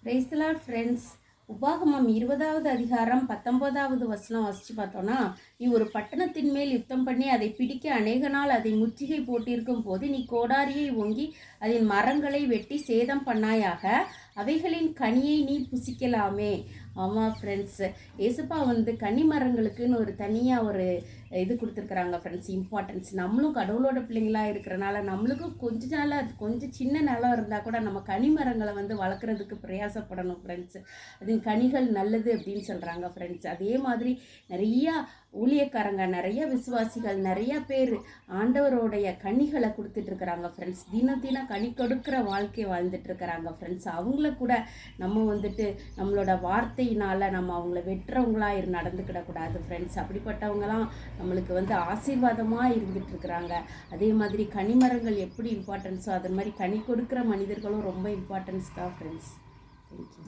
Praise the Lord friends. உபாகமம் 20வது அதிகாரம் 19வது வசனம் வாசித்து பார்த்தோன்னா, நீ ஒரு பட்டணத்தின் மேல் யுத்தம் பண்ணி அதை பிடிக்க அநேக நாள் அதை முற்றுகை போட்டிருக்கும் போது நீ கோடாரியை ஓங்கி அதன் மரங்களை வெட்டி சேதம் பண்ணாயாக, அவைகளின் கனியை நீ புசிக்கலாமே. ஆமாம் ஃப்ரெண்ட்ஸ், ஏசப்பா கன்னி மரங்களுக்குன்னு ஒரு தனியாக ஒரு இது கொடுத்துருக்குறாங்க ஃப்ரெண்ட்ஸ், இம்பார்ட்டன்ஸ். நம்மளும் கடவுளோட பிள்ளைங்களாக இருக்கிறனால நம்மளுக்கும் கொஞ்சம் சின்ன நிலம் இருந்தால் கூட நம்ம கனிமரங்களை வளர்க்குறதுக்கு பிரயாசப்படணும் ஃப்ரெண்ட்ஸ். அதன் கனிகள் நல்லது அப்படின்னு சொல்கிறாங்க ஃப்ரெண்ட்ஸ். அதே மாதிரி நிறையா ஊழியக்காரங்க, நிறைய விசுவாசிகள், நிறைய பேர் ஆண்டவரோடைய கனிகளை கொடுத்துட்ருக்குறாங்க ஃப்ரெண்ட்ஸ். தினம் தினம் கனி கொடுக்குற வாழ்க்கை வாழ்ந்துட்டுருக்கிறாங்க ஃப்ரெண்ட்ஸ். அவங்கள கூட நம்ம நம்மளோட வார்த்தையினால் நம்ம அவங்கள வெட்டுறவங்களாக நடந்துக்கிடக்கூடாது ஃப்ரெண்ட்ஸ். அப்படிப்பட்டவங்களாம் நம்மளுக்கு ஆசீர்வாதமாக இருந்துகிட்ருக்குறாங்க. அதே மாதிரி கனிமரங்கள் எப்படி இம்பார்ட்டன்ஸோ அது மாதிரி கனி கொடுக்குற மனிதர்களும் ரொம்ப இம்பார்ட்டன்ஸ் தான் ஃப்ரெண்ட்ஸ். தேங்க்யூ.